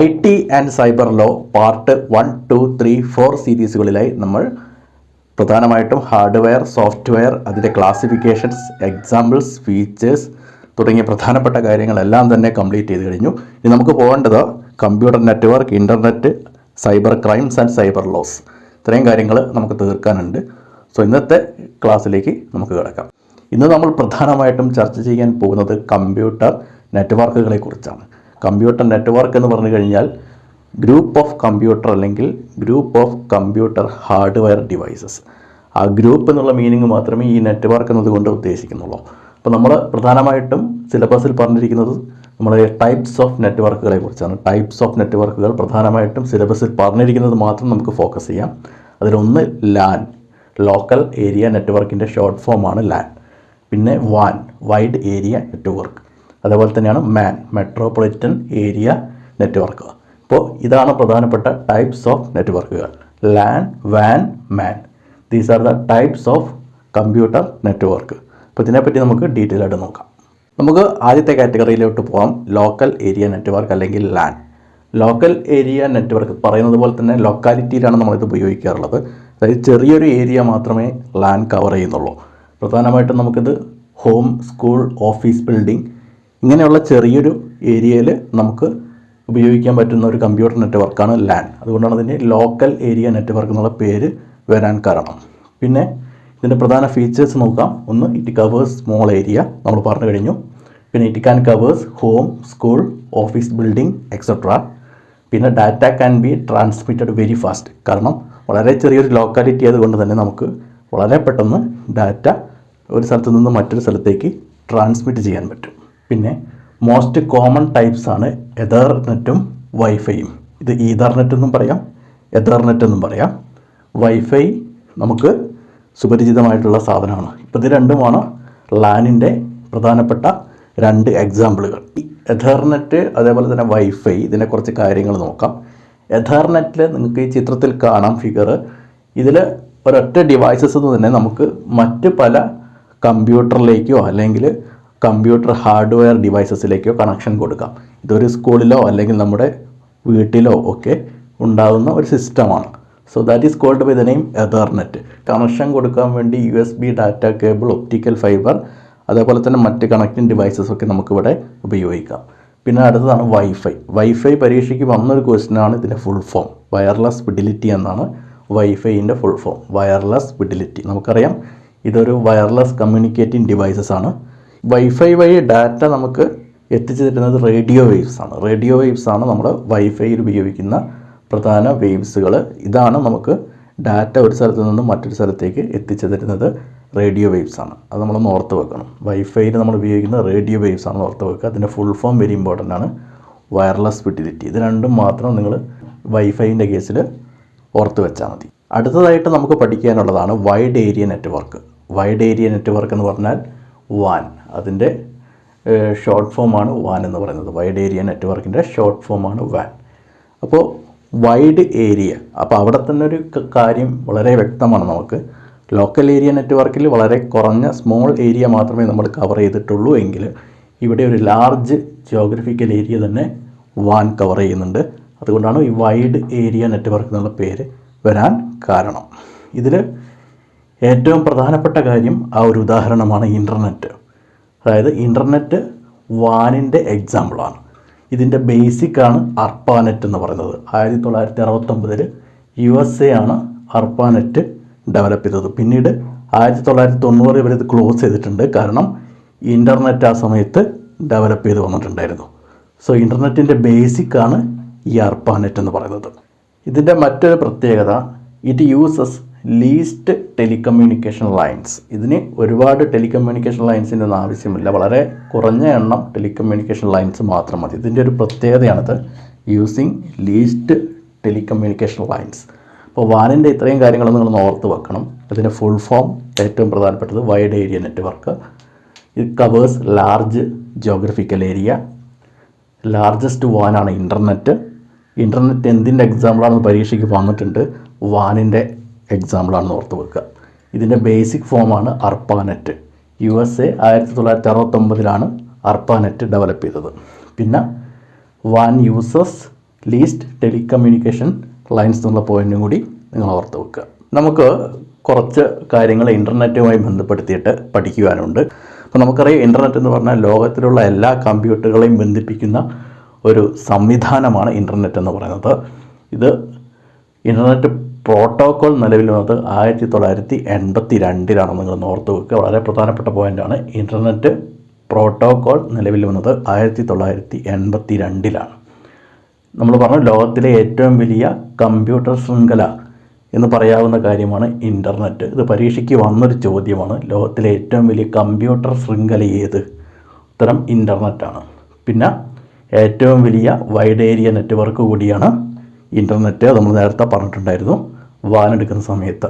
IT and cyber law part 1, 2, 3, 4 സീരീസുകളിലായി നമ്മൾ പ്രധാനമായിട്ടും hardware, software, അതിൻ്റെ ക്ലാസിഫിക്കേഷൻസ്, എക്സാമ്പിൾസ്, ഫീച്ചേഴ്സ് തുടങ്ങിയ പ്രധാനപ്പെട്ട കാര്യങ്ങളെല്ലാം തന്നെ കംപ്ലീറ്റ് ചെയ്ത് കഴിഞ്ഞു. ഇനി നമുക്ക് പോകേണ്ടത് computer network, internet, cyber crimes and cyber laws, ഇത്രയും കാര്യങ്ങൾ നമുക്ക് തീർക്കാനുണ്ട്. സോ ഇന്നത്തെ ക്ലാസ്സിലേക്ക് നമുക്ക് കിടക്കാം. ഇന്ന് നമ്മൾ പ്രധാനമായിട്ടും ചർച്ച ചെയ്യാൻ പോകുന്നത് കമ്പ്യൂട്ടർ നെറ്റ്വർക്കുകളെ കുറിച്ചാണ്. കമ്പ്യൂട്ടർ നെറ്റ്വർക്ക് എന്ന് പറഞ്ഞു കഴിഞ്ഞാൽ ഗ്രൂപ്പ് ഓഫ് കമ്പ്യൂട്ടർ അല്ലെങ്കിൽ group of computer hardware devices. ആ ഗ്രൂപ്പ് എന്നുള്ള മീനിങ് മാത്രമേ ഈ നെറ്റ്വർക്ക് എന്നതുകൊണ്ട് ഉദ്ദേശിക്കുന്നുള്ളൂ. അപ്പോൾ നമ്മൾ പ്രധാനമായിട്ടും സിലബസിൽ പറഞ്ഞിരിക്കുന്നത് നമ്മൾ ടൈപ്സ് ഓഫ് നെറ്റ്വർക്കുകളെ കുറിച്ചാണ്. ടൈപ്സ് ഓഫ് നെറ്റ്വർക്കുകൾ പ്രധാനമായിട്ടും സിലബസിൽ പറഞ്ഞിരിക്കുന്നത് മാത്രം നമുക്ക് ഫോക്കസ് ചെയ്യാം. അതിലൊന്ന് ലാൻ, ലോക്കൽ ഏരിയ നെറ്റ്വർക്കിൻ്റെ ഷോർട്ട് ഫോമാണ് ലാൻ. പിന്നെ വാൻ, വൈഡ് ഏരിയ നെറ്റ്വർക്ക്. അതേപോലെ തന്നെയാണ് മാൻ, മെട്രോപൊളിറ്റൻ ഏരിയ നെറ്റ്വർക്ക്. അപ്പോൾ ഇതാണ് പ്രധാനപ്പെട്ട ടൈപ്സ് ഓഫ് നെറ്റ്വർക്കുകൾ. ലാൻ, വാൻ, MAN, these are the types of computer network. അപ്പോൾ ഇതിനെപ്പറ്റി നമുക്ക് ഡീറ്റെയിൽ ആയിട്ട് നോക്കാം. നമുക്ക് ആദ്യത്തെ കാറ്റഗറിയിലോട്ട് പോകാം, ലോക്കൽ ഏരിയ നെറ്റ്വർക്ക് അല്ലെങ്കിൽ ലാൻ. ലോക്കൽ ഏരിയ നെറ്റ്വർക്ക് പറയുന്നത് പോലെ തന്നെ ലൊക്കാലിറ്റിയിലാണ് നമ്മളിത് ഉപയോഗിക്കാറുള്ളത്. അതായത് ചെറിയൊരു ഏരിയ മാത്രമേ ലാൻ കവർ ചെയ്യുന്നുള്ളൂ. പ്രധാനമായിട്ടും നമുക്കിത് ഹോം, സ്കൂൾ, ഓഫീസ് ബിൽഡിംഗ് ഇങ്ങനെയുള്ള ചെറിയൊരു ഏരിയയിൽ നമുക്ക് ഉപയോഗിക്കാൻ പറ്റുന്ന ഒരു കമ്പ്യൂട്ടർ നെറ്റ്വർക്കാണ് ലാൻ. അതുകൊണ്ടാണ് ഇതിന് ലോക്കൽ ഏരിയ നെറ്റ്വർക്ക് എന്നുള്ള പേര് വരാൻ കാരണം. പിന്നെ ഇതിൻ്റെ പ്രധാന ഫീച്ചേഴ്സ് നോക്കാം. ഒന്ന്, ഇറ്റ് കവേഴ്സ് സ്മോൾ ഏരിയ, നമ്മൾ പറഞ്ഞു കഴിഞ്ഞു. പിന്നെ it can covers home, school, office building etcetera. പിന്നെ data can be transmitted very fast. കാരണം വളരെ ചെറിയൊരു ലൊക്കാലിറ്റി ആയതുകൊണ്ട് തന്നെ നമുക്ക് വളരെ പെട്ടെന്ന് ഡാറ്റ ഒരു സ്ഥലത്ത് നിന്ന് മറ്റൊരു സ്ഥലത്തേക്ക് ട്രാൻസ്മിറ്റ് ചെയ്യാൻ പറ്റും. പിന്നെ മോസ്റ്റ് കോമൺ ടൈപ്സ് ആണ് എതർനെറ്റും വൈഫൈയും. ഇത് ഈതർനെറ്റ് എന്നും പറയാം, എതർനെറ്റ് എന്നും പറയാം. വൈഫൈ നമുക്ക് സുപരിചിതമായിട്ടുള്ള സാധനമാണ്. ഇപ്പോൾ ഇത് രണ്ടുമാണ് ലാനിൻ്റെ പ്രധാനപ്പെട്ട രണ്ട് എക്സാമ്പിളുകൾ. എതർനെറ്റ് അതേപോലെ തന്നെ വൈഫൈ, ഇതിനെ കുറച്ച് കാര്യങ്ങൾ നോക്കാം. എതർനെറ്റിൽ നിങ്ങൾക്ക് ഈ ചിത്രത്തിൽ കാണാം ഫിഗർ. ഇതിൽ ഒരൊറ്റ ഡിവൈസസ് തന്നെ നമുക്ക് മറ്റ് പല കമ്പ്യൂട്ടറിലേക്കോ അല്ലെങ്കിൽ കമ്പ്യൂട്ടർ ഹാർഡ്വെയർ ഡിവൈസസിലേക്കോ കണക്ഷൻ കൊടുക്കാം. ഇതൊരു സ്കൂളിലോ അല്ലെങ്കിൽ നമ്മുടെ വീട്ടിലോ ഒക്കെ ഉണ്ടാകുന്ന ഒരു സിസ്റ്റമാണ്. So that is called by the name Ethernet. Connection കൊടുക്കാൻ വേണ്ടി USB data cable, optical fibre, അതേപോലെ തന്നെ മറ്റ് കണക്റ്റിംഗ് ഡിവൈസസ് ഒക്കെ നമുക്കിവിടെ ഉപയോഗിക്കാം. പിന്നെ അടുത്തതാണ് വൈഫൈ. വൈഫൈ പരീക്ഷയ്ക്ക് വന്നൊരു ക്വസ്റ്റ്യനാണ് ഇതിൻ്റെ ഫുൾ ഫോം. വയർലെസ് ഫിഡിലിറ്റി എന്നാണ് വൈഫൈൻ്റെ ഫുൾ ഫോം. വയർലെസ് ഫിഡിലിറ്റി നമുക്കറിയാം, ഇതൊരു വയർലെസ് കമ്മ്യൂണിക്കേറ്റിംഗ് ഡിവൈസസ് ആണ്. വൈഫൈ വഴി ഡാറ്റ നമുക്ക് എത്തിച്ചു തരുന്നത് റേഡിയോ വേവ്സ് ആണ്. റേഡിയോ വേവ്സ് ആണ് നമ്മൾ വൈഫൈയിൽ ഉപയോഗിക്കുന്ന പ്രധാന വേവ്സുകൾ. ഇതാണ് നമുക്ക് ഡാറ്റ ഒരു സ്ഥലത്ത് നിന്ന് മറ്റൊരു സ്ഥലത്തേക്ക് എത്തിച്ചു തരുന്നത് റേഡിയോ വേവ്സ് ആണ്. അത് നമ്മളൊന്ന് ഓർത്ത് വെക്കണം. വൈഫൈയിൽ നമ്മൾ ഉപയോഗിക്കുന്ന റേഡിയോ വേവ്സ് ആണ് ഓർത്ത് വെക്കുക. അതിൻ്റെ ഫുൾ ഫോം വെരി ഇമ്പോർട്ടൻ്റ് ആണ്, വയർലെസ് ഫിഡിലിറ്റി. ഇത് രണ്ടും മാത്രം നിങ്ങൾ വൈഫൈൻ്റെ കേസിൽ ഓർത്ത് വെച്ചാൽ മതി. അടുത്തതായിട്ട് നമുക്ക് പഠിക്കാനുള്ളതാണ് wide area network. Wide area network എന്ന് പറഞ്ഞാൽ വാൻ, അതിൻ്റെ ഷോർട്ട് ഫോമാണ് വാൻ എന്ന് പറയുന്നത്. വൈഡ് ഏരിയ നെറ്റ്വർക്കിൻ്റെ ഷോർട്ട് ഫോമാണ് വാൻ. അപ്പോൾ വൈഡ് ഏരിയ, അപ്പോൾ അവിടെ തന്നെ ഒരു കാര്യം വളരെ വ്യക്തമാണ് നമുക്ക്. ലോക്കൽ ഏരിയ നെറ്റ്വർക്കിൽ വളരെ കുറഞ്ഞ സ്മോൾ ഏരിയ മാത്രമേ നമ്മൾ കവർ ചെയ്തിട്ടുള്ളൂ എങ്കിൽ ഇവിടെ ഒരു ലാർജ് ജിയോഗ്രഫിക്കൽ ഏരിയ തന്നെ വാൻ കവർ ചെയ്യുന്നുണ്ട്. അതുകൊണ്ടാണ് ഈ വൈഡ് ഏരിയ നെറ്റ്വർക്ക് എന്നുള്ള പേര് വരാൻ കാരണം. ഇതിൽ ഏറ്റവും പ്രധാനപ്പെട്ട കാര്യം ആ ഒരു ഉദാഹരണമാണ് ഇൻ്റർനെറ്റ്. അതായത് ഇൻ്റർനെറ്റ് വാനിൻ്റെ എക്സാമ്പിളാണ്. ഇതിൻ്റെ ബേസിക്കാണ് അർപ്പാനെറ്റ് എന്ന് പറയുന്നത്. 1969 USA ആണ് അർപ്പാനെറ്റ് ഡെവലപ്പ് ചെയ്തത്. പിന്നീട് 1990 ഇവർ ഇത് ക്ലോസ് ചെയ്തിട്ടുണ്ട്. കാരണം ഇൻ്റർനെറ്റ് ആ സമയത്ത് ഡെവലപ്പ് ചെയ്ത് വന്നിട്ടുണ്ടായിരുന്നു. സോ ഇൻ്റർനെറ്റിൻ്റെ ബേസിക്കാണ് ഈ അർപ്പാനെറ്റ് എന്ന് പറയുന്നത്. ഇതിൻ്റെ മറ്റൊരു പ്രത്യേകത, it uses least telecommunication lines. ഇതിന് ഒരുപാട് ടെലികമ്മ്യൂണിക്കേഷൻ ലൈൻസിൻ്റെ ഒന്നും ആവശ്യമില്ല, വളരെ കുറഞ്ഞ എണ്ണം ടെലികമ്മ്യൂണിക്കേഷൻ ലൈൻസ് മാത്രം മതി. ഇതിൻ്റെ ഒരു പ്രത്യേകതയാണിത്, യൂസിങ് ലീസ്റ്റ് ടെലികമ്മ്യൂണിക്കേഷൻ ലൈൻസ്. അപ്പോൾ വാനിൻ്റെ ഇത്രയും കാര്യങ്ങൾ നിങ്ങൾ ഓർത്ത് വെക്കണം. അതിൻ്റെ ഫുൾ ഫോം ഏറ്റവും പ്രധാനപ്പെട്ടത് wide area network. It covers large geographical area. Largest വാനാണ് ഇൻ്റർനെറ്റ്. ഇൻ്റർനെറ്റ് എന്തിൻ്റെ എക്സാമ്പിളാണെന്ന് പരീക്ഷയ്ക്ക് വന്നിട്ടുണ്ട്, വാനിൻ്റെ എക്സാമ്പിളാണെന്ന് ഓർത്ത് വെക്കുക. ഇതിൻ്റെ ബേസിക് ഫോമാണ് അർപ്പാനെറ്റ്. USA 1969 അർപ്പാനെറ്റ് ഡെവലപ്പ് ചെയ്തത്. പിന്നെ van uses least telecommunication lines എന്നുള്ള പോയിന്റും കൂടി നിങ്ങൾ ഓർത്ത് വെക്കുക. നമുക്ക് കുറച്ച് കാര്യങ്ങൾ ഇൻ്റർനെറ്റുമായി ബന്ധപ്പെടുത്തിയിട്ട് പഠിക്കുവാനുണ്ട്. അപ്പോൾ നമുക്കറിയാം, ഇൻ്റർനെറ്റ് എന്ന് പറഞ്ഞാൽ ലോകത്തിലുള്ള എല്ലാ കമ്പ്യൂട്ടറുകളെയും ബന്ധിപ്പിക്കുന്ന ഒരു സംവിധാനമാണ് ഇൻ്റർനെറ്റ് എന്ന് പറയുന്നത്. ഇത് ഇൻ്റർനെറ്റ് പ്രോട്ടോകോൾ നിലവിൽ വന്നത് 1982 നിങ്ങൾ ഓർത്ത് വെക്കുക. വളരെ പ്രധാനപ്പെട്ട പോയിൻ്റാണ്. ഇൻ്റർനെറ്റ് പ്രോട്ടോകോൾ നിലവിൽ വന്നത് 1982 നമ്മൾ പറഞ്ഞു ലോകത്തിലെ ഏറ്റവും വലിയ കമ്പ്യൂട്ടർ ശൃംഖല എന്ന് പറയാവുന്ന കാര്യമാണ് ഇൻ്റർനെറ്റ്. ഇത് പരീക്ഷയ്ക്ക് വന്നൊരു ചോദ്യമാണ്. ലോകത്തിലെ ഏറ്റവും വലിയ കമ്പ്യൂട്ടർ ശൃംഖല ഏത്? ഉത്തരം ഇൻ്റർനെറ്റാണ്. പിന്നെ ഏറ്റവും വലിയ വൈഡ് ഏരിയ നെറ്റ്വർക്ക് കൂടിയാണ് ഇൻ്റർനെറ്റ്. നമ്മൾ നേരത്തെ പറഞ്ഞിട്ടുണ്ടായിരുന്നു വാനെടുക്കുന്ന സമയത്ത്.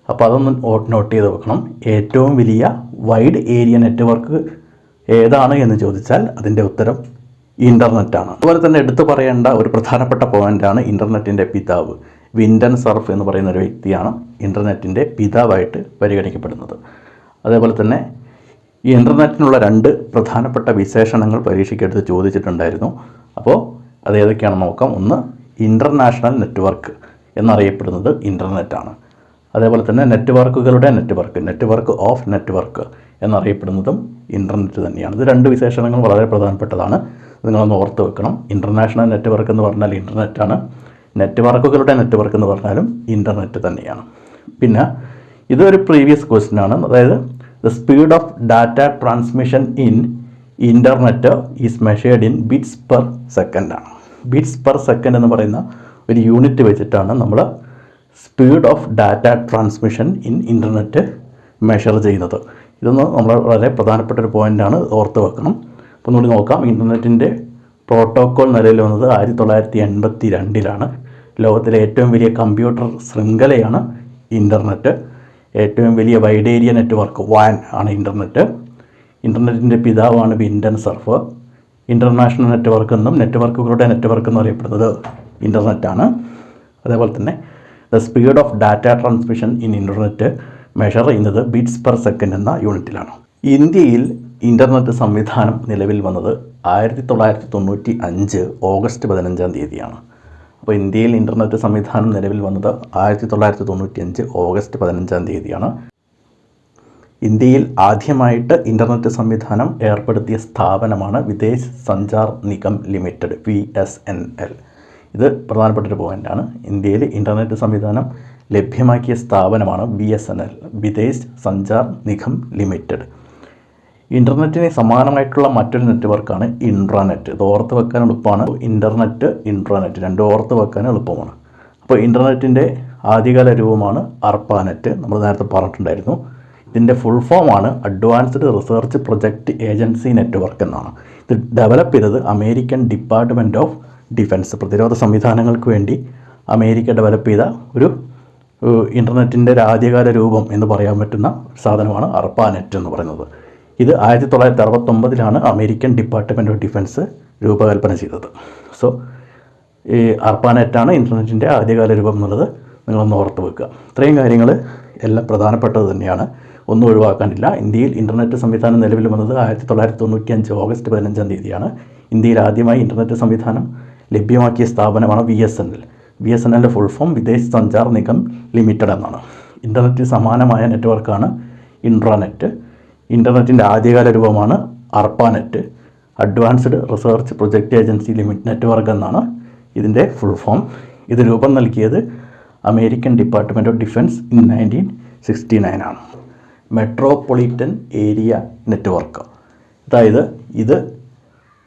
അപ്പോൾ അതൊന്ന് നോട്ട് ചെയ്ത് വെക്കണം. ഏറ്റവും വലിയ വൈഡ് ഏരിയ നെറ്റ്വർക്ക് ഏതാണ് എന്ന് ചോദിച്ചാൽ അതിൻ്റെ ഉത്തരം ഇൻ്റർനെറ്റാണ്. അതുപോലെ തന്നെ എടുത്തു പറയേണ്ട ഒരു പ്രധാനപ്പെട്ട പോയിൻ്റാണ് ഇൻ്റർനെറ്റിൻ്റെ പിതാവ്. വിൻഡൻ സർഫ് എന്ന് പറയുന്ന ഒരു വ്യക്തിയാണ് ഇൻ്റർനെറ്റിൻ്റെ പിതാവായിട്ട് പരിഗണിക്കപ്പെടുന്നത്. അതേപോലെ തന്നെ ഈ ഇൻ്റർനെറ്റിനുള്ള 2 പ്രധാനപ്പെട്ട വിശേഷണങ്ങൾ പരീക്ഷയ്ക്കെടുത്ത് ചോദിച്ചിട്ടുണ്ടായിരുന്നു. അപ്പോൾ അത് ഏതൊക്കെയാണെന്ന് നോക്കാം. ഒന്ന്, ഇൻ്റർനാഷണൽ നെറ്റ്വർക്ക് എന്നറിയപ്പെടുന്നത് ഇൻ്റർനെറ്റാണ്. അതേപോലെ തന്നെ നെറ്റ്വർക്കുകളുടെ നെറ്റ്വർക്ക് ഓഫ് നെറ്റ്വർക്ക് എന്നറിയപ്പെടുന്നതും ഇൻ്റർനെറ്റ് തന്നെയാണ്. ഇത് 2 വിശേഷണങ്ങൾ വളരെ പ്രധാനപ്പെട്ടതാണ്. നിങ്ങളൊന്ന് ഓർത്ത് വെക്കണം. ഇൻ്റർനാഷണൽ നെറ്റ്വർക്ക് എന്ന് പറഞ്ഞാൽ ഇൻ്റർനെറ്റാണ്. നെറ്റ്വർക്കുകളുടെ നെറ്റ്വർക്ക് എന്ന് പറഞ്ഞാലും ഇൻ്റർനെറ്റ് തന്നെയാണ്. പിന്നെ ഇതൊരു പ്രീവിയസ് ക്വസ്റ്റ്യൻ ആണ്. അതായത് the speed of data transmission in internet is measured in bits per second ആണ്. ബിറ്റ്സ് പെർ സെക്കൻഡ് എന്ന് പറയുന്ന ഒരു യൂണിറ്റ് വെച്ചിട്ടാണ് നമ്മൾ speed of data transmission in internet measure ചെയ്യുന്നത്. ഇതൊന്ന് നമ്മൾ വളരെ പ്രധാനപ്പെട്ട ഒരു പോയിൻ്റാണ്, ഓർത്ത് വെക്കണം. അപ്പോൾ കൂടി നോക്കാം. ഇൻ്റർനെറ്റിൻ്റെ പ്രോട്ടോകോൾ നിലവിൽ വന്നത് 1982 ലോകത്തിലെ ഏറ്റവും വലിയ കമ്പ്യൂട്ടർ ശൃംഖലയാണ് ഇൻ്റർനെറ്റ്. ഏറ്റവും വലിയ വൈഡ് ഏരിയ നെറ്റ്വർക്ക് വാൻ ആണ് ഇൻ്റർനെറ്റ്. ഇൻ്റർനെറ്റിൻ്റെ പിതാവാണ് വിൻഡൻ സർഫ്. ഇൻ്റർനാഷണൽ നെറ്റ്വർക്ക് എന്നും നെറ്റ്വർക്കുകളുടെ നെറ്റ്വർക്ക് എന്ന് അറിയപ്പെടുന്നത് ഇൻ്റർനെറ്റാണ്. അതേപോലെ തന്നെ the speed of data transmission in internet measure ചെയ്യുന്നത് ബിറ്റ്സ് പെർ സെക്കൻഡ് എന്ന യൂണിറ്റിലാണ്. ഇന്ത്യയിൽ ഇൻ്റർനെറ്റ് സംവിധാനം നിലവിൽ വന്നത് 1995 ഓഗസ്റ്റ് 15 അപ്പോൾ ഇന്ത്യയിൽ ഇൻ്റർനെറ്റ് സംവിധാനം നിലവിൽ വന്നത് 1995 ഓഗസ്റ്റ് 15 ഇന്ത്യയിൽ ആദ്യമായിട്ട് ഇൻ്റർനെറ്റ് സംവിധാനം ഏർപ്പെടുത്തിയ സ്ഥാപനമാണ് വിദേശ് സഞ്ചാർ നിഗം ലിമിറ്റഡ്, VSNL. ഇത് പ്രധാനപ്പെട്ടൊരു പോയിൻ്റാണ്. ഇന്ത്യയിൽ ഇൻ്റർനെറ്റ് സംവിധാനം ലഭ്യമാക്കിയ സ്ഥാപനമാണ് BSNL, വിദേശ് സഞ്ചാർ നിഗം ലിമിറ്റഡ്. ഇൻ്റർനെറ്റിന് സമാനമായിട്ടുള്ള മറ്റൊരു നെറ്റ്വർക്കാണ് ഇൻട്രാനെറ്റ്. ഇത് ഓർത്ത് വെക്കാൻ എളുപ്പമാണ്. ഇൻ്റർനെറ്റ്, ഇൻട്രാനെറ്റ് രണ്ടും ഓർത്ത് വെക്കാൻ എളുപ്പമാണ്. അപ്പോൾ ഇൻ്റർനെറ്റിൻ്റെ ആദ്യകാല രൂപമാണ് അർപ്പാനെറ്റ്. നമ്മൾ നേരത്തെ പറഞ്ഞിട്ടുണ്ടായിരുന്നു. ഇതിൻ്റെ ഫുൾ ഫോമാണ് advanced research project agency network എന്നാണ്. ഇത് ഡെവലപ്പ് ചെയ്തത് അമേരിക്കൻ ഡിപ്പാർട്ട്മെൻറ്റ് ഓഫ് ഡിഫൻസ്, പ്രതിരോധ സംവിധാനങ്ങൾക്ക് വേണ്ടി അമേരിക്ക ഡെവലപ്പ് ചെയ്ത ഒരു ഇൻ്റർനെറ്റിൻ്റെ ഒരു ആദ്യകാല രൂപം എന്ന് പറയാൻ പറ്റുന്ന സാധനമാണ് അർപ്പാനെറ്റ് എന്ന് പറയുന്നത്. ഇത് 1969 അമേരിക്കൻ ഡിപ്പാർട്ട്മെൻറ്റ് ഓഫ് ഡിഫൻസ് രൂപകൽപ്പന ചെയ്തത്. സോ ഈ അർപ്പാനെറ്റാണ് ഇൻ്റർനെറ്റിൻ്റെ ആദ്യകാല രൂപം എന്നുള്ളത് നിങ്ങളൊന്ന് ഓർത്ത് വെക്കുക. ഇത്രയും കാര്യങ്ങൾ എല്ലാം പ്രധാനപ്പെട്ടത് തന്നെയാണ്, ഒന്നും ഒഴിവാക്കാനില്ല. ഇന്ത്യയിൽ ഇൻ്റർനെറ്റ് സംവിധാനം നിലവിൽ വന്നത് 1995 ഓഗസ്റ്റ് 15 ഇന്ത്യയിൽ ആദ്യമായി ഇൻ്റർനെറ്റ് സംവിധാനം ലഭ്യമാക്കിയ സ്ഥാപനമാണ് VSNL. VSNLൻ്റെ full form Videsh Sanchar Nigam limited എന്നാണ്. ഇൻ്റർനെറ്റിന് സമാനമായ നെറ്റ്വർക്കാണ് ഇൻട്രാനെറ്റ്. ഇൻ്റർനെറ്റിൻ്റെ ആദ്യകാല രൂപമാണ് ARPANET, advanced research project agency network എന്നാണ് ഇതിൻ്റെ ഫുൾ ഫോം. ഇത് രൂപം നൽകിയത് American department of defence in 1969 metropolitan area network. അതായത് ഇത്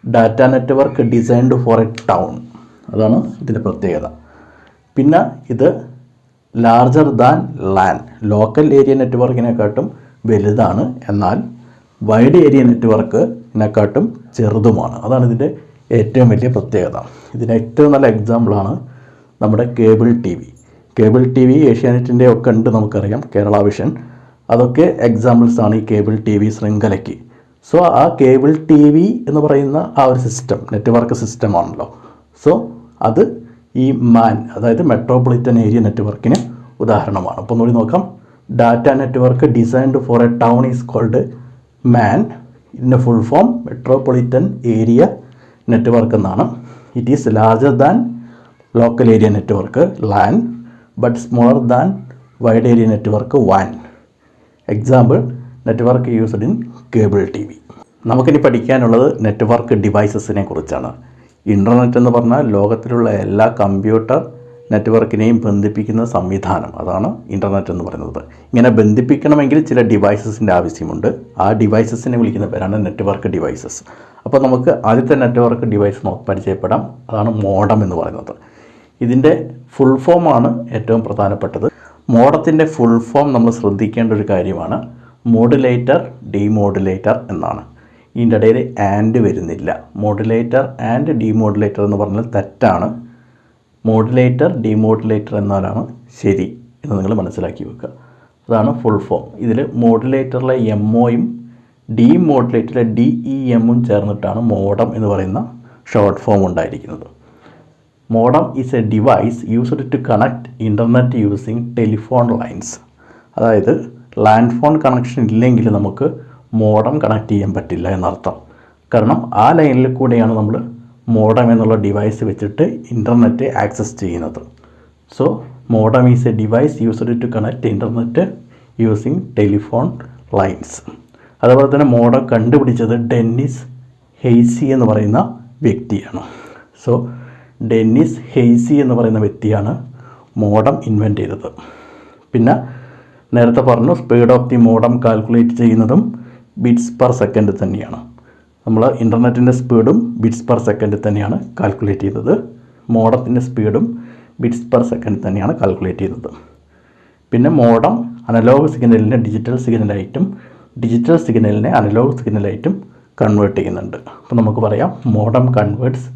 data network designed for a town, അതാണ് ഇതിൻ്റെ പ്രത്യേകത. പിന്നെ ഇത് larger than LAN, local area നെറ്റ്വർക്കിനെക്കാട്ടും വലുതാണ്, എന്നാൽ വൈഡ് ഏരിയ നെറ്റ്വർക്കിനെക്കാട്ടും ചെറുതുമാണ്. അതാണ് ഇതിൻ്റെ ഏറ്റവും വലിയ പ്രത്യേകത. ഇതിന് ഏറ്റവും നല്ല എക്സാമ്പിളാണ് നമ്മുടെ കേബിൾ ടി വി ഏഷ്യാനെറ്റിൻ്റെ ഒക്കെ ഉണ്ട്, നമുക്കറിയാം, കേരള വിഷൻ, അതൊക്കെ എക്സാമ്പിൾസാണ് ഈ കേബിൾ ടി വി ശൃംഖലയ്ക്ക്. സോ ആ കേബിൾ ടി വി എന്ന് പറയുന്ന ആ ഒരു സിസ്റ്റം നെറ്റ്വർക്ക് സിസ്റ്റമാണല്ലോ. സോ അത് ഈ മാൻ, അതായത് മെട്രോപൊളിറ്റൻ ഏരിയ നെറ്റ്വർക്കിന് ഉദാഹരണമാണ്. അപ്പോൾ ഒന്നുകൂടി നോക്കാം. Data network designed for a town is called MAN. ഇതിൻ്റെ full form metropolitan area network എന്നാണ്. It is larger than local area network LAN, but smaller than wide area network WAN. Example network used in cable TV. നമുക്കിനി പഠിക്കാനുള്ളത് network ഡിവൈസസിനെ കുറിച്ചാണ്. Internet എന്ന് പറഞ്ഞാൽ ലോകത്തിലുള്ള എല്ലാ computer നെറ്റ്വർക്കിനെയും ബന്ധിപ്പിക്കുന്ന സംവിധാനം, അതാണ് ഇൻ്റർനെറ്റ് എന്ന് പറയുന്നത്. ഇങ്ങനെ ബന്ധിപ്പിക്കണമെങ്കിൽ ചില ഡിവൈസസിൻ്റെ ആവശ്യമുണ്ട്. ആ ഡിവൈസസിനെ വിളിക്കുന്ന പേരാണ് നെറ്റ്വർക്ക് ഡിവൈസസ്. അപ്പോൾ നമുക്ക് ആദ്യത്തെ നെറ്റ്വർക്ക് ഡിവൈസ് പരിചയപ്പെടാം. അതാണ് മോഡം എന്ന് പറയുന്നത്. ഇതിൻ്റെ ഫുൾ ഫോമാണ് ഏറ്റവും പ്രധാനപ്പെട്ടത്. മോഡത്തിൻ്റെ ഫുൾ ഫോം നമ്മൾ ശ്രദ്ധിക്കേണ്ട ഒരു കാര്യമാണ്. മോഡുലേറ്റർ, ഡീമോഡുലേറ്റർ എന്നാണ്. ഇതിൻ്റെ ഇടയിൽ ആൻഡ് വരുന്നില്ല. മോഡുലേറ്റർ ആൻഡ് ഡീമോഡുലേറ്റർ എന്ന് പറഞ്ഞാൽ തെറ്റാണ്. മോഡുലേറ്റർ, ഡീമോഡുലേറ്റർ എന്നാലാണ് ശരി എന്ന് നിങ്ങൾ മനസ്സിലാക്കി വെക്കുക. അതാണ് ഫുൾ ഫോം. ഇതിൽ മോഡുലേറ്ററിലെ എംഒയും ഡീമോഡുലേറ്ററിലെ DEMഉം ചേർന്നിട്ടാണ് മോഡം എന്ന് പറയുന്ന ഷോർട്ട് ഫോം ഉണ്ടായിരിക്കുന്നത്. Modem is a device used to connect internet using telephone lines. അതായത് ലാൻഡ് ഫോൺ കണക്ഷൻ ഇല്ലെങ്കിൽ നമുക്ക് മോഡം കണക്ട് ചെയ്യാൻ പറ്റില്ല എന്നർത്ഥം. കാരണം ആ ലൈനിൽ കൂടെയാണ് നമ്മൾ മോഡം എന്നുള്ള ഡിവൈസ് വെച്ചിട്ട് ഇൻ്റർനെറ്റ് ആക്സസ് ചെയ്യുന്നത്. So modem is a device used to connect internet using telephone lines. അതുപോലെ തന്നെ മോഡം കണ്ടുപിടിച്ചത് ഡെന്നിസ് ഹെയ്സി എന്ന് പറയുന്ന വ്യക്തിയാണ്. സോ ഡെന്നിസ് ഹെയ്സി എന്ന് പറയുന്ന വ്യക്തിയാണ് മോഡം ഇൻവെൻറ്റ് ചെയ്തത്. പിന്നെ നേരത്തെ പറഞ്ഞു, speed of the modem calculate ചെയ്യുന്നതും ബിറ്റ്സ് പെർ സെക്കൻഡ് തന്നെയാണ്. നമ്മൾ ഇൻ്റർനെറ്റിൻ്റെ സ്പീഡും ബിറ്റ്സ് പെർ സെക്കൻഡ് തന്നെയാണ് കാൽക്കുലേറ്റ് ചെയ്തത്. മോഡത്തിൻ്റെ സ്പീഡും ബിറ്റ്സ് പെർ സെക്കൻഡ് തന്നെയാണ് കാൽക്കുലേറ്റ് ചെയ്തത്. പിന്നെ മോഡം അനലോഗ് സിഗ്നലിനെ ഡിജിറ്റൽ സിഗ്നലായിട്ടും ഡിജിറ്റൽ സിഗ്നലിനെ അനലോഗ് സിഗ്നലായിട്ടും കൺവേർട്ട് ചെയ്യുന്നുണ്ട്. അപ്പോൾ നമുക്ക് പറയാം, modem converts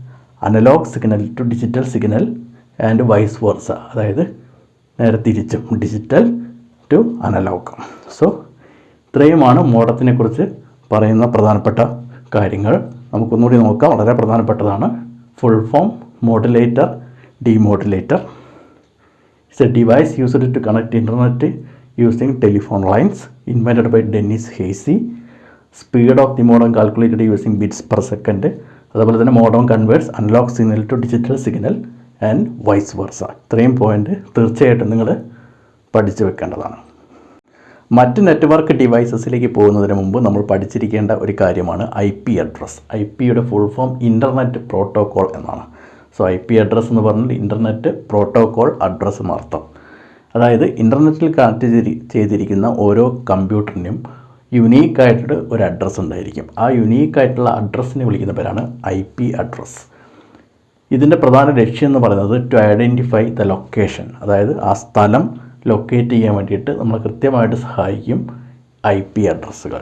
analogue signal to digital signal and vice versa. അതായത് നേരെ തിരിച്ചും ഡിജിറ്റൽ ടു അനലോഗ്. സോ ഇത്രയുമാണ് മോഡത്തിനെ കുറിച്ച് പറയുന്ന പ്രധാനപ്പെട്ട കാര്യങ്ങൾ. നമുക്കൊന്നുകൂടി നോക്കാം, വളരെ പ്രധാനപ്പെട്ടതാണ്. Full form modulator, demodulator. It's a device used to connect internet using telephone lines, invented by Dennis Hayes. Speed of the modem calculated using bits per second. അതുപോലെ തന്നെ modem converts analogue signal to digital signal and vice versa. ഇത്രയും point തീർച്ചയായിട്ടും നിങ്ങൾ പഠിച്ചു വെക്കേണ്ടതാണ്. മറ്റ് network ഡിവൈസസിലേക്ക് പോകുന്നതിന് മുമ്പ് നമ്മൾ പഠിച്ചിരിക്കേണ്ട ഒരു കാര്യമാണ് IP അഡ്രസ്സ്. IPയുടെ ഫുൾ ഫോം ഇൻ്റർനെറ്റ് പ്രോട്ടോക്കോൾ എന്നാണ്. സോ IP അഡ്രസ്സ് എന്ന് പറഞ്ഞാൽ ഇൻ്റർനെറ്റ് പ്രോട്ടോക്കോൾ അഡ്രസ്സ് എന്നർത്ഥം. അതായത് ഇൻ്റർനെറ്റിൽ കണക്ട് ചെയ്തിരിക്കുന്ന ഓരോ കമ്പ്യൂട്ടറിനും യുണീക്കായിട്ട് ഒരു അഡ്രസ്സ് ഉണ്ടായിരിക്കും. ആ യുണീക്കായിട്ടുള്ള അഡ്രസ്സിനെ വിളിക്കുന്ന പേരാണ് IP അഡ്രസ്സ്. ഇതിൻ്റെ പ്രധാന ലക്ഷ്യം എന്ന് പറയുന്നത് ടു ഐഡൻറ്റിഫൈ ദ ലൊക്കേഷൻ. അതായത് ആ സ്ഥലം ലൊക്കേറ്റ് ചെയ്യാൻ വേണ്ടിയിട്ട് നമ്മൾ കൃത്യമായിട്ട് സഹായിക്കും IP അഡ്രസ്സുകൾ.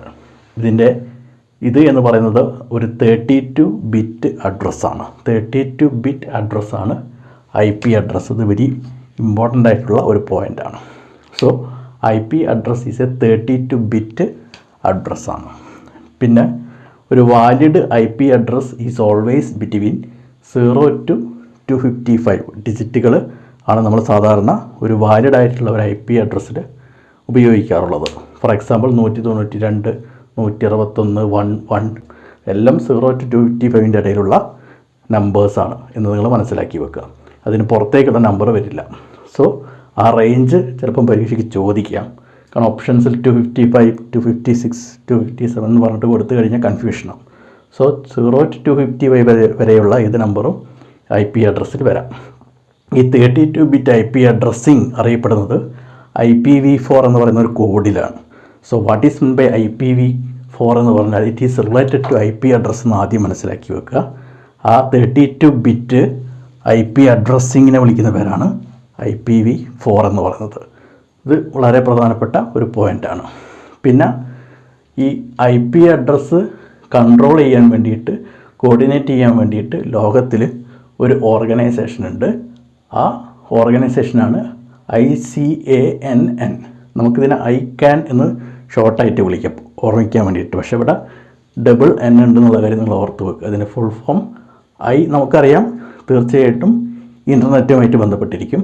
ഇത് എന്ന് പറയുന്നത് ഒരു 32 ബിറ്റ് അഡ്രസ്സാണ്. 32 ബിറ്റ് അഡ്രസ്സാണ് IP അഡ്രസ്സ്. ഇത് വെരി ഇമ്പോർട്ടൻ്റ് ആയിട്ടുള്ള ഒരു പോയിൻ്റാണ്. So IP address is a 32 bit അഡ്രസ്സാണ്. പിന്നെ ഒരു valid IP address is always between 0 to 255 ഡിജിറ്റുകൾ ആണ് നമ്മൾ സാധാരണ ഒരു വാലിഡ് ആയിട്ടുള്ള ഒരു IP അഡ്രസ്സിൽ ഉപയോഗിക്കാറുള്ളത്. ഫോർ എക്സാമ്പിൾ 192, 161, 11 എല്ലാം 0 to 255 ഇടയിലുള്ള നമ്പേഴ്സാണ് എന്ന് നിങ്ങൾ മനസ്സിലാക്കി വെക്കുക. അതിന് പുറത്തേക്കുള്ള നമ്പർ വരില്ല. സോ ആ റേഞ്ച് ചിലപ്പം പരീക്ഷയ്ക്ക് ചോദിക്കാം. കാരണം ഓപ്ഷൻസിൽ 255, 256, 257 എന്ന് പറഞ്ഞിട്ട് കൊടുത്തു കഴിഞ്ഞാൽ കൺഫ്യൂഷനാവും. സോ 0 to 255 വരെയുള്ള ഏത് നമ്പറും IP അഡ്രസ്സിൽ വരാം. ഈ 32 ബിറ്റ് IP അഡ്രസ്സിങ് അറിയപ്പെടുന്നത് IPv4 എന്ന് പറയുന്ന ഒരു കോഡിലാണ്. So what is mean by IPv4 എന്ന് പറഞ്ഞാൽ it is related to IP address എന്ന് ആദ്യം മനസ്സിലാക്കി വെക്കുക. ആ 32 ബിറ്റ് IP അഡ്രസ്സിങ്ങിനെ വിളിക്കുന്ന പേരാണ് IPv4 എന്ന് പറയുന്നത്. ഇത് വളരെ പ്രധാനപ്പെട്ട ഒരു പോയിൻ്റാണ്. പിന്നെ ഈ IP അഡ്രസ്സ് കൺട്രോൾ ചെയ്യാൻ വേണ്ടിയിട്ട്, കോർഡിനേറ്റ് ചെയ്യാൻ വേണ്ടിയിട്ട് ലോകത്തിൽ ഒരു ഓർഗനൈസേഷൻ ഉണ്ട്. ആ ഓർഗനൈസേഷനാണ് ICANN. നമുക്കിതിനെ ICANN എന്ന് ഷോർട്ടായിട്ട് വിളിക്കാം ഓർമ്മിക്കാൻ വേണ്ടിയിട്ട്. പക്ഷേ ഇവിടെ ഡബിൾ N ഉണ്ടെന്നുള്ള കാര്യം നിങ്ങൾ ഓർത്ത് വെക്കുക. അതിൻ്റെ ഫുൾ ഫോം നമുക്കറിയാം, തീർച്ചയായിട്ടും ഇൻ്റർനെറ്റുമായിട്ട് ബന്ധപ്പെട്ടിരിക്കും.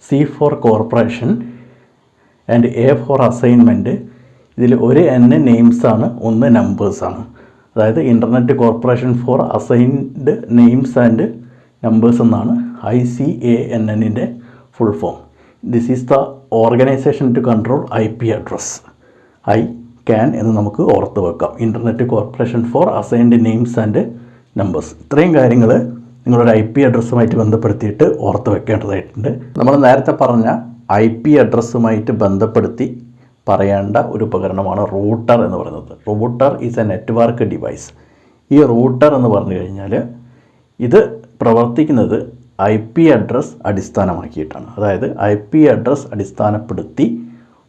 C for corporation and A for assignment. ഇതിൽ ഒരു N നെയിംസാണ്, ഒന്ന് നമ്പേഴ്സാണ്. അതായത് internet corporation for assigned names and numbers എന്നാണ് ICANN full form. This is the organisation to control IP address. ICANN എന്ന് നമുക്ക് ഓർത്ത് വെക്കാം. Internet corporation for assigned names and numbers. ഇത്രയും കാര്യങ്ങൾ നിങ്ങളൊരു IP അഡ്രസ്സുമായിട്ട് ബന്ധപ്പെടുത്തിയിട്ട് ഓർത്ത് വെക്കേണ്ടതായിട്ടുണ്ട്. നമ്മൾ നേരത്തെ പറഞ്ഞ IP അഡ്രസ്സുമായിട്ട് ബന്ധപ്പെടുത്തി പറയേണ്ട ഒരു ഉപകരണമാണ് റൂട്ടർ എന്ന് പറയുന്നത്. Router is a network device. ഈ റൂട്ടർ എന്ന് പറഞ്ഞു കഴിഞ്ഞാൽ ഇത് പ്രവർത്തിക്കുന്നത് IP അഡ്രസ് അടിസ്ഥാനമാക്കിയിട്ടാണ്. അതായത് IP അഡ്രസ് അടിസ്ഥാനപ്പെടുത്തി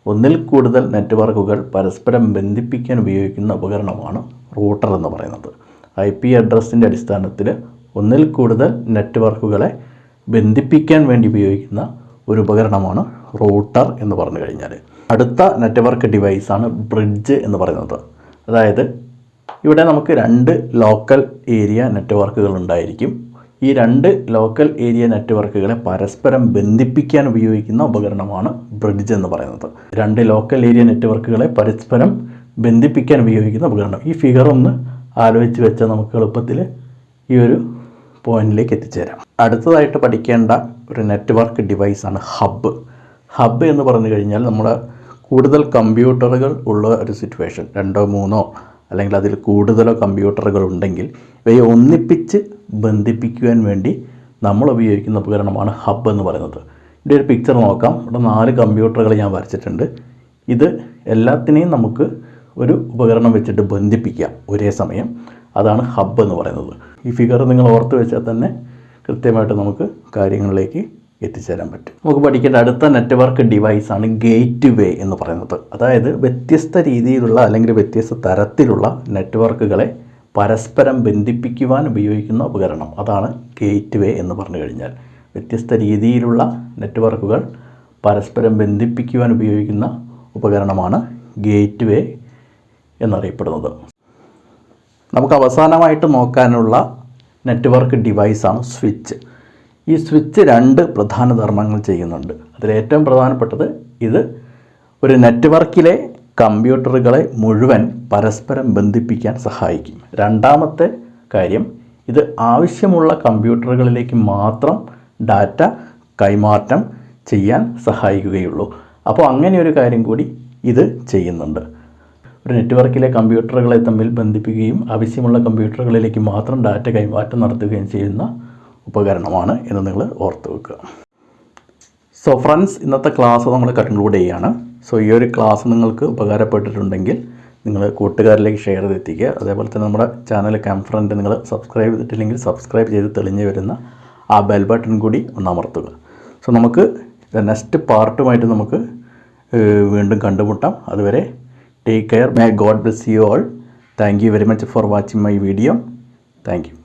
ഒന്നിൽ കൂടുതൽ നെറ്റ്വർക്കുകൾ പരസ്പരം ബന്ധിപ്പിക്കാൻ ഉപയോഗിക്കുന്ന ഉപകരണമാണ് റൂട്ടർ എന്ന് പറയുന്നത്. IP അഡ്രസ്സിൻ്റെ അടിസ്ഥാനത്തിൽ ഒന്നിൽ കൂടുതൽ നെറ്റ്വർക്കുകളെ ബന്ധിപ്പിക്കാൻ വേണ്ടി ഉപയോഗിക്കുന്ന ഒരു ഉപകരണമാണ് റൂട്ടർ എന്ന് പറഞ്ഞു കഴിഞ്ഞാൽ. അടുത്ത നെറ്റ്വർക്ക് ഡിവൈസാണ് ബ്രിഡ്ജ് എന്ന് പറയുന്നത്. അതായത് ഇവിടെ നമുക്ക് 2 ലോക്കൽ ഏരിയ നെറ്റ്വർക്കുകൾ ഉണ്ടായിരിക്കും. ഈ 2 ലോക്കൽ ഏരിയ നെറ്റ്വർക്കുകളെ പരസ്പരം ബന്ധിപ്പിക്കാൻ ഉപയോഗിക്കുന്ന ഉപകരണമാണ് ബ്രിഡ്ജ് എന്ന് പറയുന്നത്. 2 ലോക്കൽ ഏരിയ നെറ്റ്വർക്കുകളെ പരസ്പരം ബന്ധിപ്പിക്കാൻ ഉപയോഗിക്കുന്ന ഉപകരണം. ഈ ഫിഗർ ഒന്ന് ആലോചിച്ച് വെച്ചാൽ നമുക്ക് എളുപ്പത്തിൽ ഈ ഒരു പോയിന്റിലേക്ക് എത്തിച്ചേരാം. അടുത്തതായിട്ട് പഠിക്കേണ്ട ഒരു നെറ്റ്വർക്ക് ഡിവൈസാണ് ഹബ്ബ്. ഹബ്ബ് എന്ന് പറഞ്ഞു കഴിഞ്ഞാൽ നമ്മുടെ കൂടുതൽ കമ്പ്യൂട്ടറുകൾ ഉള്ള ഒരു സിറ്റുവേഷൻ, 2 3 അല്ലെങ്കിൽ അതിൽ കൂടുതലോ കമ്പ്യൂട്ടറുകൾ ഉണ്ടെങ്കിൽ ഇവയെ ഒന്നിപ്പിച്ച് ബന്ധിപ്പിക്കുവാൻ വേണ്ടി നമ്മൾ ഉപയോഗിക്കുന്ന ഉപകരണമാണ് ഹബ്ബ് എന്ന് പറയുന്നത്. ഇവിടെ ഒരു പിക്ചർ നോക്കാം. ഇവിടെ 4 കമ്പ്യൂട്ടറുകൾ ഞാൻ വരച്ചിട്ടുണ്ട്. ഇത് എല്ലാത്തിനെയും നമുക്ക് ഒരു ഉപകരണം വെച്ചിട്ട് ബന്ധിപ്പിക്കാം ഒരേ സമയം. അതാണ് ഹബ്ബ് എന്ന് പറയുന്നത്. ഈ ഫിഗർ നിങ്ങൾ ഓർത്ത് വെച്ചാൽ തന്നെ കൃത്യമായിട്ട് നമുക്ക് കാര്യങ്ങളിലേക്ക് എത്തിച്ചേരാൻ പറ്റും. നമുക്ക് പഠിക്കേണ്ട അടുത്ത നെറ്റ്വർക്ക് ഡിവൈസാണ് ഗേറ്റ് വേ എന്ന് പറയുന്നത്. അതായത് വ്യത്യസ്ത രീതിയിലുള്ള അല്ലെങ്കിൽ വ്യത്യസ്ത തരത്തിലുള്ള നെറ്റ്വർക്കുകളെ പരസ്പരം ബന്ധിപ്പിക്കുവാൻ ഉപയോഗിക്കുന്ന ഉപകരണം. അതാണ് ഗേറ്റ് വേ എന്ന് പറഞ്ഞു കഴിഞ്ഞാൽ. വ്യത്യസ്ത രീതിയിലുള്ള നെറ്റ്വർക്കുകൾ പരസ്പരം ബന്ധിപ്പിക്കുവാൻ ഉപയോഗിക്കുന്ന ഉപകരണമാണ് ഗേറ്റ് വേ എന്നറിയപ്പെടുന്നത്. നമുക്ക് അവസാനമായിട്ട് നോക്കാനുള്ള നെറ്റ്വർക്ക് ഡിവൈസാണ് സ്വിച്ച്. ഈ സ്വിച്ച് 2 പ്രധാന ധർമ്മങ്ങൾ ചെയ്യുന്നുണ്ട്. അതിലേറ്റവും പ്രധാനപ്പെട്ടത് ഇത് ഒരു നെറ്റ്വർക്കിലെ കമ്പ്യൂട്ടറുകളെ മുഴുവൻ പരസ്പരം ബന്ധിപ്പിക്കാൻ സഹായിക്കും. രണ്ടാമത്തെ കാര്യം, ഇത് ആവശ്യമുള്ള കമ്പ്യൂട്ടറുകളിലേക്ക് മാത്രം ഡാറ്റ കൈമാറ്റം ചെയ്യാൻ സഹായിക്കുകയുള്ളൂ. അപ്പോൾ അങ്ങനെ ഒരു കാര്യം കൂടി ഇത് ചെയ്യുന്നുണ്ട്. ഒരു നെറ്റ്വർക്കിലെ കമ്പ്യൂട്ടറുകളെ തമ്മിൽ ബന്ധിപ്പിക്കുകയും ആവശ്യമുള്ള കമ്പ്യൂട്ടറുകളിലേക്ക് മാത്രം ഡാറ്റ കൈമാറ്റം നടത്തുകയും ചെയ്യുന്ന ഉപകരണമാണ് എന്ന് നിങ്ങൾ ഓർത്ത് വെക്കുക. സോ ഫ്രണ്ട്സ്, ഇന്നത്തെ ക്ലാസ് നമ്മൾ കൺക്ലൂഡ് ചെയ്യുകയാണ്. സോ ഈ ഒരു ക്ലാസ് നിങ്ങൾക്ക് ഉപകാരപ്പെട്ടിട്ടുണ്ടെങ്കിൽ നിങ്ങൾ കൂട്ടുകാരിലേക്ക് ഷെയർ ചെയ്തെത്തിക്കുക. അതേപോലെ തന്നെ നമ്മുടെ ചാനൽ ക്യാംഫ്രണ്ട് നിങ്ങൾ സബ്സ്ക്രൈബ് ചെയ്തിട്ടില്ലെങ്കിൽ സബ്സ്ക്രൈബ് ചെയ്ത് തെളിഞ്ഞ് വരുന്ന ആ ബെൽ ബട്ടൺ കൂടി ഒന്ന് അമർത്തുക. സോ നമുക്ക് നെക്സ്റ്റ് പാർട്ടുമായിട്ട് നമുക്ക് വീണ്ടും കണ്ടുമുട്ടാം. അതുവരെ take care. May God bless you all. Thank you very much for watching my video. Thank you.